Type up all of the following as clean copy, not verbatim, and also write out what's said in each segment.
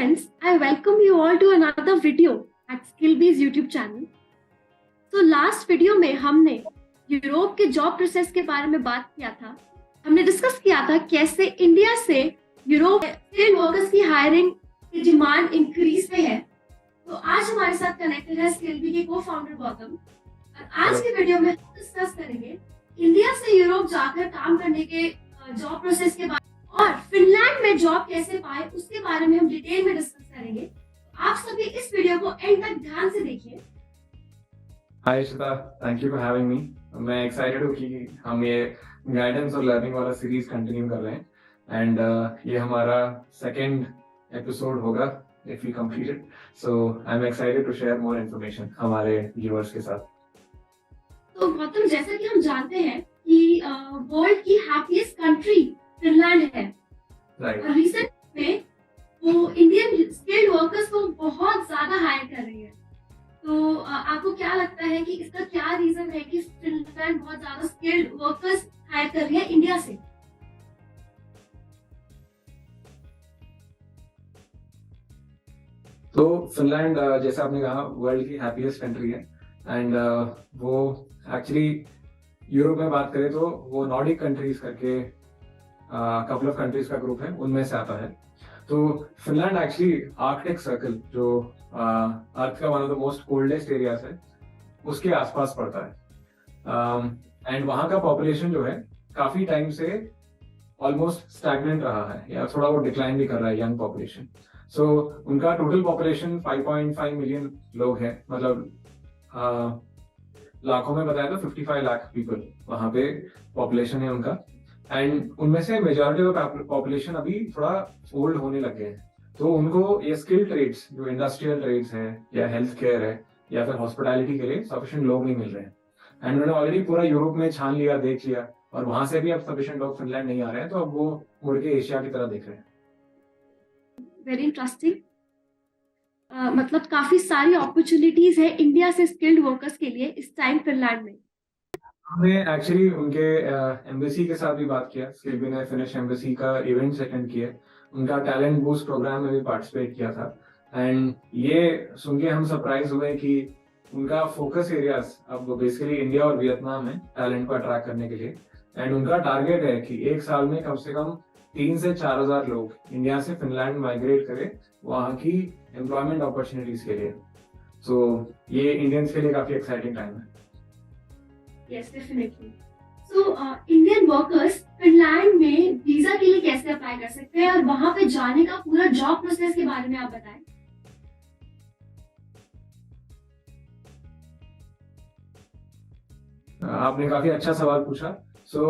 friends, I welcome you all to another video at SkillBees YouTube channel. तो last video में हमने Europe के job process के बारे में बात किया था। हमने डिस्कस किया था कैसे इंडिया से यूरोप स्किल्ड वर्कर्स की हायरिंग की डिमांड इंक्रीज पे है। तो आज हमारे साथ कनेक्टेड है स्किलबी के को-फाउंडर गौतम और आज के वीडियो में हम डिस्कस करेंगे इंडिया से यूरोप जाकर काम करने के जॉब प्रोसेस के बारे और फिनलैंड में जॉब कैसे पाए उसके बारे में हम डिटेल में डिस्कस करेंगे। आप सभी इस वीडियो को एंड तक ध्यान से देखिए। Hi Ishita, thank you for having me. मैं एक्साइटेड हूँ कि हम ये गाइडेंस और लर्निंग वाला सीरीज कंटिन्यू कर रहे हैं एंड ये हमारा सेकंड एपिसोड होगा if we complete it. So I am excited to share more information हमारे व्यूअर्स के साथ। तो गौतम, जैसा कि हम जानते हैं कि वर्ल्ड की हैप्पीएस्ट कंट्री फिनलैंड है। राइट। और रिसेंट में वो इंडियन स्किल्ड वर्कर्स को बहुत ज्यादा हायर कर रही है। तो आपको क्या लगता है कि इसका क्या रीजन है कि फिनलैंड बहुत ज्यादा स्किल्ड वर्कर्स हायर कर रही है इंडिया से? तो फिनलैंड जैसे आपने कहा वर्ल्ड की हैप्पीएस्ट कंट्री है एंड वो एक्चुअली यूरोप में बात करें तो वो नॉर्डिक कंट्रीज करके कपल ऑफ कंट्रीज का ग्रुप है, उनमें से आता है। तो फिनलैंड एक्चुअली आर्कटिक सर्कल जो अर्थ का one of the most coldest areas है उसके आसपास पड़ता है एंड वहाँ का पॉपुलेशन जो है काफी टाइम से ऑलमोस्ट स्टैग्नेंट रहा है या थोड़ा वो डिक्लाइन भी कर रहा है, यंग पॉपुलेशन। सो उनका टोटल पॉपुलेशन 5.5 मिलियन लोग है, मतलब लाखों में बताया तो 55 लाख पीपल वहाँ पे पॉपुलेशन है उनका। एंड उनमें से मेजॉरिटी ऑफ पॉपुलेशन अभी थोड़ा ओल्ड होने लगे हैं, तो उनको ये स्किल ट्रेड्स जो इंडस्ट्रियल ट्रेड्स हैं या हेल्थ केयर है या फिर हॉस्पिटैलिटी के लिए सफिशिएंट लोग नहीं मिल रहे हैं। एंड उन्होंने ऑलरेडी पूरा यूरोप में छान लिया, देख लिया, और वहां से भी अब सफिशिएंट लोग फिनलैंड नहीं आ रहे हैं, तो अब वो मुड़ के एशिया की तरह देख रहे हैं। Very interesting. मतलब काफी सारी अपॉर्चुनिटीज है इंडिया से स्किल्ड वर्कर्स के लिए इस टाइम फिनलैंड में। हमने एक्चुअली उनके एम्बेसी के साथ भी बात किया। स्किलबी ने फिनिश एम्बेसी का इवेंट अटेंड किया, उनका टैलेंट बूस्ट प्रोग्राम में भी पार्टिसिपेट किया था। एंड ये सुन के हम सरप्राइज हुए कि उनका फोकस एरियाज अब बेसिकली इंडिया और वियतनाम है टैलेंट को अट्रैक्ट करने के लिए। एंड उनका टारगेट है कि एक साल में कम से कम 3 से 4 हजार लोग इंडिया से फिनलैंड माइग्रेट करें वहाँ की एम्प्लॉयमेंट अपॉर्चुनिटीज के लिए। सो ये इंडियंस के लिए काफी एक्साइटिंग टाइम है। Yes, definitely. So, Indian workers Finland में वीजा के लिए कैसे अप्लाई कर सकते हैं और वहां पे जाने का पूरा जॉब प्रोसेस के बारे में आप बताएं। आपने काफी अच्छा सवाल पूछा। सो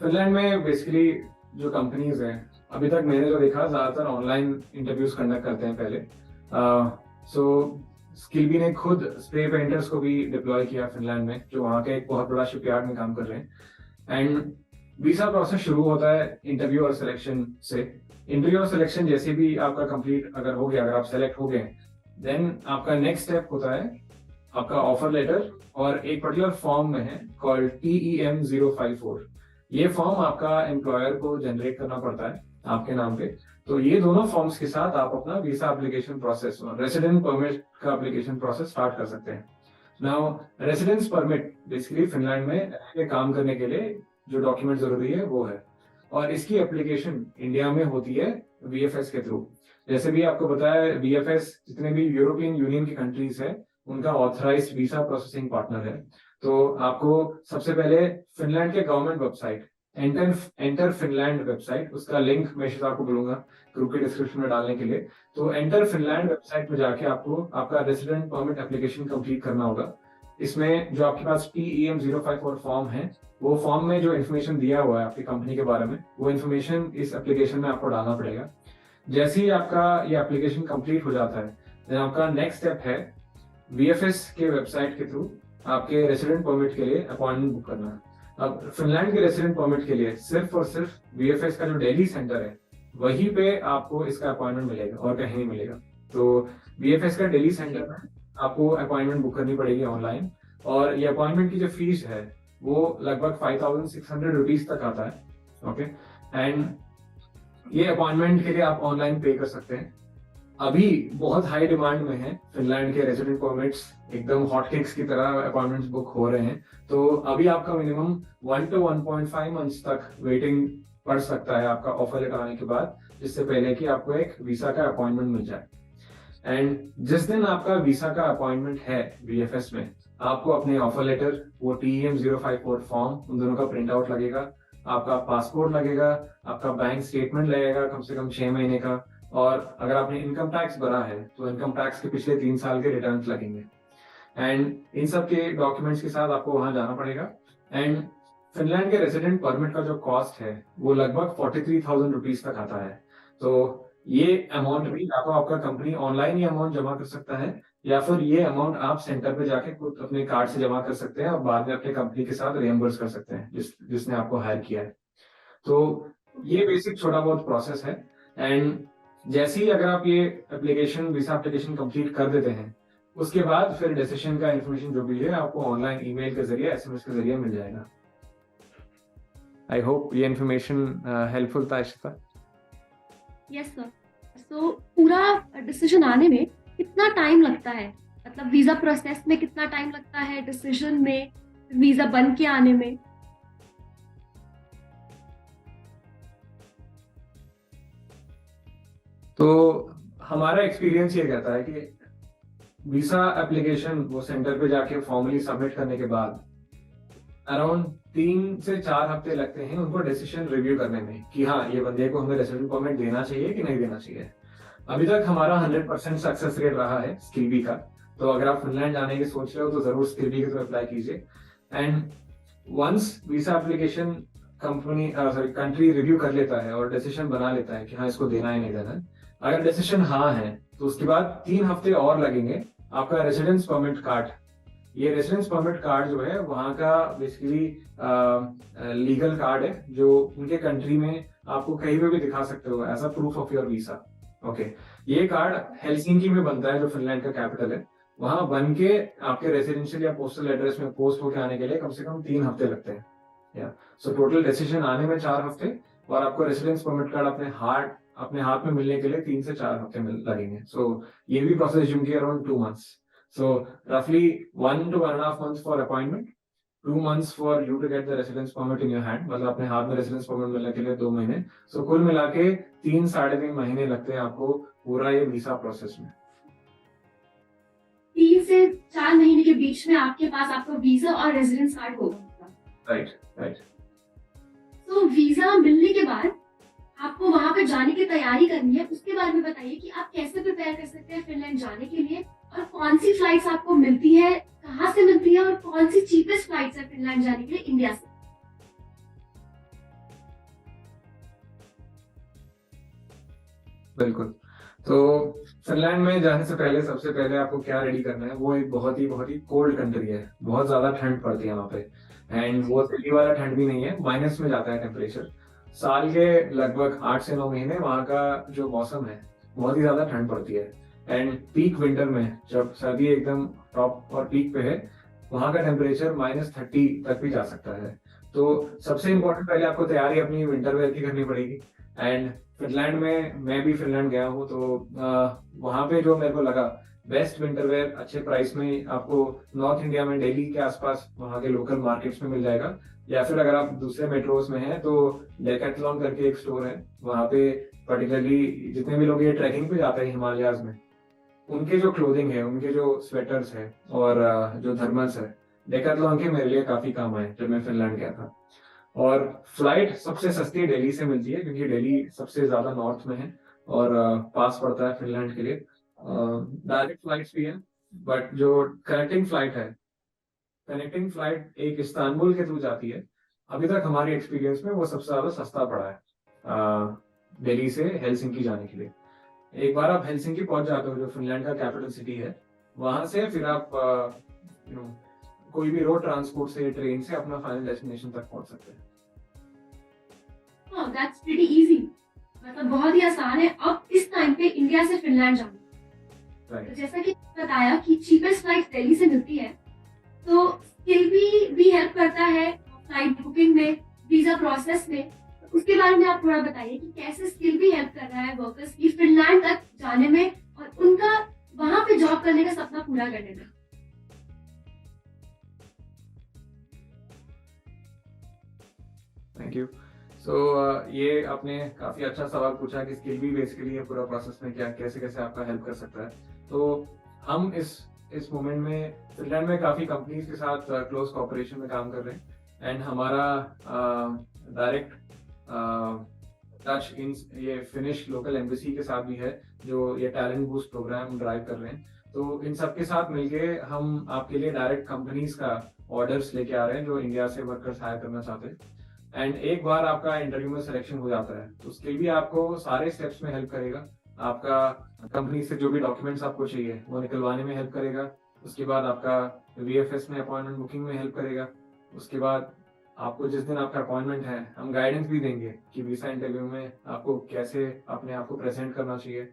फिनलैंड में बेसिकली जो कंपनीज हैं, अभी तक मैंने जो देखा ज्यादातर ऑनलाइन इंटरव्यूज कंडक्ट करते हैं पहले। सो स्किलबी ने खुद स्प्रे पेंटर्स को भी डिप्लॉय किया फिनलैंड में, जो वहाँ के एक बहुत बड़ा शिपयार्ड में काम कर रहे हैं। एंड वीजा प्रोसेस शुरू होता है इंटरव्यू और सिलेक्शन से। इंटरव्यू और सिलेक्शन जैसे भी आपका कंप्लीट अगर हो गया, अगर आप सेलेक्ट हो गए, देन आपका नेक्स्ट स्टेप होता है आपका ऑफर लेटर, और एक पर्टिकुलर फॉर्म में है कॉल्ड TEM 054। ये फॉर्म आपका एम्प्लॉयर को जनरेट करना पड़ता है आपके नाम पे। तो ये दोनों फॉर्म्स के साथ आप अपना वीजा एप्लीकेशन प्रोसेस और रेसिडेंट परमिट का एप्लीकेशन प्रोसेस स्टार्ट कर सकते हैं। Now residence permit basically Finland में काम करने के लिए जो डॉक्यूमेंट जरूरी है वो है, और इसकी एप्लीकेशन इंडिया में होती है VFS के थ्रू। जैसे भी आपको बताया, VFS जितने भी यूरोपियन यूनियन की कंट्रीज है उनका ऑथराइज्ड वीजा प्रोसेसिंग पार्टनर है। तो आपको सबसे पहले फिनलैंड के government website enter Finland website, उसका लिंक मैं शायद आपको बोलूंगा ग्रुप के डिस्क्रिप्शन में डालने के लिए। तो एंटर फिनलैंड वेबसाइट में जाके आपको आपका रेसिडेंट परमिट एप्लीकेशन कंप्लीट करना होगा। इसमें जो आपके पास TEM 054 फॉर्म है, वो फॉर्म में जो इन्फॉर्मेशन दिया हुआ है आपकी कंपनी के बारे में, वो इन्फॉर्मेशन इस एप्लीकेशन में आपको डालना पड़ेगा। जैसे ही आपका ये एप्लीकेशन कंप्लीट हो जाता है, देन आपका नेक्स्ट स्टेप है VFS के वेबसाइट के थ्रू आपके रेसिडेंट परमिट के लिए अपॉइंटमेंट बुक करना। अब फिनलैंड के रेसिडेंट परमिट के लिए सिर्फ और सिर्फ VFS का जो दिल्ली सेंटर है वहीं पे आपको इसका अपॉइंटमेंट मिलेगा और कहीं नहीं मिलेगा। तो VFS का दिल्ली सेंटर में आपको अपॉइंटमेंट बुक करनी पड़ेगी ऑनलाइन, और ये अपॉइंटमेंट की जो फीस है वो लगभग 5,600 रुपीज तक आता है। ओके, एंड ये अपॉइंटमेंट के लिए आप ऑनलाइन पे कर सकते हैं। अभी बहुत हाई डिमांड में है। फिनलैंड के रेजिडेंट परमिट्स एकदम हॉटकेक्स की तरह अपॉइंटमेंट्स बुक हो रहे हैं। तो अभी आपका मिनिमम 1 to 1.5 मंथ्स तक वेटिंग पड़ सकता है आपका ऑफर लेटर आने के बाद, जिससे पहले कि आपको एक वीसा का अपॉइंटमेंट मिल जाए। एंड जिस दिन आपका वीसा का अपॉइंटमेंट है VFS में, आपको अपने ऑफर लेटर, वो TEM-054 फॉर्म, उन दोनों का प्रिंट आउट लगेगा, आपका पासपोर्ट लगेगा, आपका बैंक स्टेटमेंट लगेगा कम से कम 6 महीने का, और अगर आपने इनकम टैक्स भरा है तो इनकम टैक्स के पिछले 3 साल के रिटर्न लगेंगे। एंड इन सब के डॉक्यूमेंट्स के साथ आपको वहां जाना पड़ेगा। एंड फिनलैंड के रेजिडेंट परमिट का जो कॉस्ट है वो लगभग 43,000 रुपीज तक आता है। तो ये अमाउंट भी या तो आपका कंपनी ऑनलाइन ये अमाउंट जमा कर सकता है, या फिर ये अमाउंट आप सेंटर पे जाके खुद अपने कार्ड से जमा कर सकते हैं और बाद में अपने कंपनी के साथ रिएम्बर्स कर सकते हैं जिसने आपको हायर किया है। तो ये बेसिक छोटा बहुत प्रोसेस है। एंड जैसे ही अगर आप ये वीसा एप्लीकेशन कंप्लीट कर देते हैं, उसके बाद फिर डिसीजन का इंफॉर्मेशन जो भी है आपको ऑनलाइन ईमेल के जरिए, SMS के जरिए मिल जाएगा। आई होप ये इन्फॉर्मेशन हेल्पफुल था इशिता। Yes sir. तो पूरा डिसीजन आने में कितना टाइम लगता है, मतलब वीजा प्रोसेस में कितना टाइम लगता है, डिसीजन में, वीजा बन के आने में? तो हमारा एक्सपीरियंस ये कहता है कि वीसा एप्लीकेशन वो सेंटर पे जाके फॉर्मली सबमिट करने के बाद अराउंड 3 से 4 हफ्ते लगते हैं उनको डिसीजन रिव्यू करने में कि हाँ ये बंदे को हमें रेसिडेंट परमिट देना चाहिए कि नहीं देना चाहिए। अभी तक हमारा 100% सक्सेस रेट रहा है स्किल बी का। तो अगर आप फिनलैंड जाने की सोच रहे हो तो जरूर स्किल बी के थ्रू अप्लाई कीजिए। And once visa application country review कर लेता है और डिसीजन बना लेता है कि हाँ इसको देना है नहीं देना है, अगर डिसीजन हाँ है तो उसके बाद 3 हफ्ते और लगेंगे आपका रेसिडेंस परमिट कार्ड। ये रेसिडेंस परमिट कार्ड जो है वहाँ का बेसिकली लीगल कार्ड है जो उनके कंट्री में आपको कहीं पे भी दिखा सकते हो as a proof of your visa. Okay, ये कार्ड हेलसिंकी में बनता है जो फिनलैंड का कैपिटल है। वहां बन के आपके रेसिडेंशियल या पोस्टल एड्रेस में पोस्ट होके आने के लिए कम से कम 3 हफ्ते लगते हैं। या सो टोटल डिसीजन आने में 4 हफ्ते, और आपको रेसिडेंस परमिट कार्ड अपने हाथ में मिलने के लिए 3 से 4 हफ्ते लगेंगे। सो ये भी प्रोसेस जुम की अराउंड 2 मंथ्स। सो रफली 1 to 1.5 months for appointment, 2 months for you to get the residence permit in your hand, मतलब अपने हाथ में रेसिडेंस परमिट मिलने के लिए 2 महीने। सो कुल मिला के 3-3.5 महीने लगते हैं आपको पूरा ये वीसा प्रोसेस में। 3 से 4 महीने के बीच में आपके पास आपका वीजा और रेजिडेंस कार्ड होगा। राइट। तो वीजा मिलने के बाद आपको वहां पर जाने की तैयारी करनी है, उसके बारे में बताइए कि आप कैसे प्रिपेयर कर सकते हैं फिनलैंड जाने के लिए, और कौन सी फ्लाइट्स आपको मिलती है, कहाँ से मिलती है, और कौन सी चीपेस्ट फ्लाइट्स है फिनलैंड जाने के लिए इंडिया से। बिल्कुल। तो फिनलैंड में जाने से पहले सबसे पहले आपको क्या रेडी करना है, वो एक बहुत ही कोल्ड कंट्री है, बहुत ज्यादा ठंड पड़ती है वहाँ पे। एंड वो दिल्ली वाला ठंड भी नहीं है, माइनस में जाता है टेम्परेचर। साल के लगभग 8 से 9 महीने वहाँ का जो मौसम है बहुत ही ज्यादा ठंड पड़ती है। एंड पीक विंटर में जब सर्दी एकदम टॉप और पीक पे है, वहाँ का टेम्परेचर -30 तक भी जा सकता है। तो सबसे इम्पोर्टेंट पहले आपको तैयारी अपनी विंटर वेयर की करनी पड़ेगी। एंड फिनलैंड में, मैं भी फिनलैंड गया हूँ, तो वहाँ पे जो मेरे को लगा बेस्ट विंटर वेयर अच्छे प्राइस में आपको नॉर्थ इंडिया में दिल्ली के आसपास वहाँ के लोकल मार्केट्स में मिल जाएगा, या फिर अगर आप दूसरे मेट्रोस में हैं तो डेकैथलॉन करके एक स्टोर है, वहाँ पे पर्टिकुलरली जितने भी लोग ये ट्रैकिंग पे जाते हैं हिमालयाज में, उनके जो क्लोथिंग है, उनके जो स्वेटर्स है और जो थर्मल्स है, डेकैथलॉन के मेरे लिए काफी काम आए जब मैं फिनलैंड गया था। और फ्लाइट सबसे सस्ती दिल्ली से मिलती है क्योंकि दिल्ली सबसे ज्यादा नॉर्थ में है और पास पड़ता है फिनलैंड के लिए। डायरेक्ट फ्लाइट्स भी है, बट जो कनेक्टिंग फ्लाइट एक इस्तांबुल के थ्रू जाती है। अभी तक हमारे एक्सपीरियंस में वो सबसे ज्यादा सस्ता पड़ा है दिल्ली से हेलसिंकी जाने के लिए। एक बार आप हेलसिंकी पहुंच जाते हो जो फिनलैंड का कैपिटल सिटी है, वहां से फिर आप कोई भी रोड ट्रांसपोर्ट से, ट्रेन से अपना फाइनल डेस्टिनेशन तक पहुंच सकते हैं। That's pretty easy, मतलब बहुत ही आसान है अब इस टाइम पे इंडिया से फिनलैंड जाना। Right. तो जैसा कि बताया कि चीपेस्ट फ्लाइट दिल्ली से मिलती है, तो स्किल भी हेल्प करता है फ्लाइट बुकिंग में, वीजा प्रोसेस में। तो उसके बारे में आप थोड़ा बताइए कि कैसे स्किल भी हेल्प कर रहा है वर्कर्स की फिनलैंड तक जाने में और उनका वहां पे जॉब करने का सपना पूरा करने में। Thank you. सो ये आपने काफी अच्छा सवाल पूछा कि स्किल भी बेसिकली ये पूरा प्रोसेस में क्या कैसे कैसे आपका हेल्प कर सकता है। तो हम इस मोमेंट में फिनलैंड में काफी कंपनीज के साथ क्लोज कोऑपरेशन में काम कर रहे हैं एंड हमारा डायरेक्ट टच इन ये फिनिश लोकल एम्बेसी के साथ भी है जो ये टैलेंट बूस्ट प्रोग्राम ड्राइव कर रहे हैं। तो इन सब के साथ मिलके हम आपके लिए डायरेक्ट कंपनीज का ऑर्डर्स लेके आ रहे हैं जो इंडिया से वर्कर्स हायर करना चाहते हैं। एंड एक बार आपका इंटरव्यू में सिलेक्शन हो जाता है तो उसके भी आपको सारे स्टेप्स में हेल्प करेगा। आपका कंपनी से जो भी डॉक्यूमेंट्स आपको चाहिए वो निकलवाने में हेल्प करेगा। उसके बाद आपका VFS में अपॉइंटमेंट बुकिंग में हेल्प करेगा। उसके बाद आपको जिस दिन आपका अपॉइंटमेंट है हम गाइडेंस भी देंगे कि वीसा इंटरव्यू में आपको कैसे अपने आप को प्रेजेंट करना चाहिए।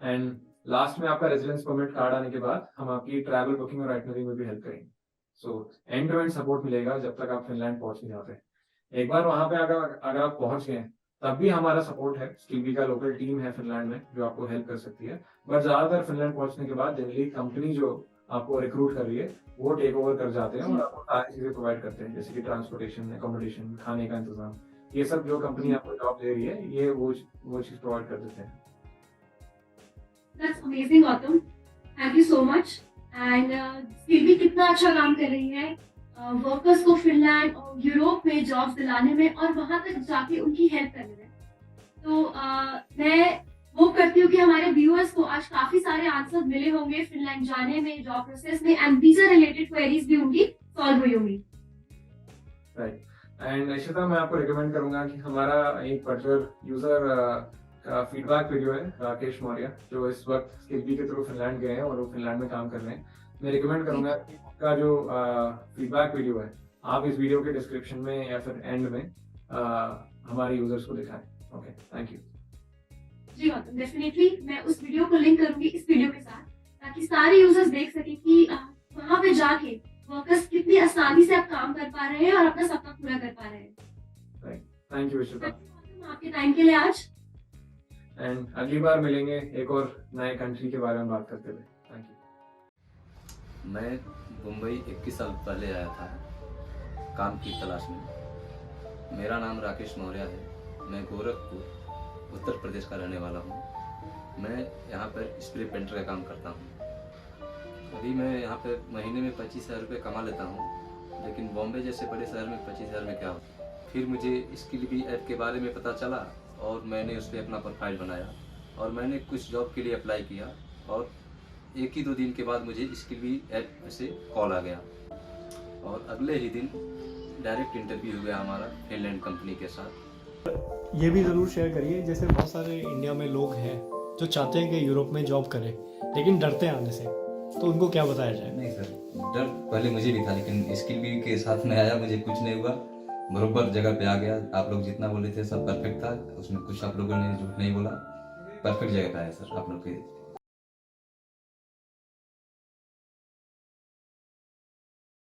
एंड लास्ट में आपका रेजिडेंस परमिट कार्ड आने के बाद हम आपकी ट्रैवल बुकिंग और आइटनरी में भी हेल्प करेंगे। So end to end support मिलेगा जब तक आप फिनलैंड पहुंच नहीं जाते। एक बार वहां पे अगर आप पहुंच गए तब भी हमारा सपोर्ट है। स्किल का लोकल टीम है फिनलैंड में जो आपको हेल्प कर सकती है। बट ज्यादातर फिनलैंड पहुंचने के बाद जनरली कंपनी जो आपको रिक्रूट कर रही है वो टेक ओवर कर जाते हैं और आपको सारी चीजें प्रोवाइड करते हैं जैसे कि ट्रांसपोर्टेशन, एकोमोडेशन, खाने का इंतजाम, ये सब जो कंपनी आपको जॉब दे रही है ये वो चीज प्रोवाइड कर देते हैं। That's amazing, Gautam. Thank you so much. And skill भी कितना अच्छा काम कर रही है वर्कर्स को फिनलैंड और यूरोप में जॉब्स दिलाने में और वहां तक जाके उनकी हेल्प करने में। तो मैं होप करती हूँ कि हमारे व्यूअर्स को आज काफी सारे आंसर मिले होंगे फिनलैंड जाने में, जॉब प्रोसेस में, एंड वीजा रिलेटेड क्वेरीज भी उनकी सॉल्व हुई होंगी। राइट। एंड इशिता, मैं आपको रिकमेंड करूंगा कि हमारा एक पर्टिकुलर यूजर का फीडबैक वीडियो है, राकेश मौर्य, जो इस वक्त स्किल के थ्रू फिनलैंड गए हैं और वो फिनलैंड में काम कर रहे हैं। मैं रिकमेंड करूंगा कि उसका जो फीडबैक वीडियो है आप इस वीडियो के डिस्क्रिप्शन में या फिर एंड में हमारे यूजर्स को दिखाएं। Okay, thank you. Ji Gautam, definitely मैं उस वीडियो को लिंक करूंगी इस वीडियो के साथ ताकि सारे यूजर्स देख सके कि वहां पे जाके वर्कर्स कितनी आसानी से आप काम कर पा रहे हैं और अपना सपना पूरा कर पा रहे हैं। थैंक यू इशिता, आपके टाइम के लिए आज। एंड अगली बार मिलेंगे एक और नए कंट्री के बारे में बात करते हुए। Thank you. मैं मुंबई 21 साल पहले आया था काम की तलाश में। मेरा नाम राकेश मौर्य है। मैं गोरखपुर उत्तर प्रदेश का रहने वाला हूँ। मैं यहाँ पर स्प्रे पेंटर का काम करता हूँ। अभी मैं यहाँ पर महीने में 25,000 रुपये कमा लेता हूँ, लेकिन बॉम्बे जैसे बड़े शहर में 25,000 में क्या होता। फिर मुझे स्किल बी ऐप के बारे में पता चला और मैंने उस पर अपना प्रोफाइल बनाया और मैंने कुछ जॉब के लिए अप्लाई किया और 1 ही 2 दिन के बाद मुझे स्किल बी ऐप से कॉल आ गया और अगले ही दिन डायरेक्ट इंटरव्यू हो गया हमारा फिनलैंड कंपनी के साथ। ये भी ज़रूर शेयर करिए, जैसे बहुत सारे इंडिया में लोग हैं जो चाहते हैं कि यूरोप में जॉब करें लेकिन डरते हैं आने से, तो उनको क्या बताया जाए? नहीं सर, डर पहले मुझे भी था, लेकिन स्किल बी के साथ में आया, मुझे कुछ नहीं हुआ, बरोबर जगह पे आ गया। आप लोग जितना बोले थे सब परफेक्ट था, उसमें कुछ आप लोगों ने झूठ नहीं बोला, परफेक्ट जगह पे आया सर आप लोग के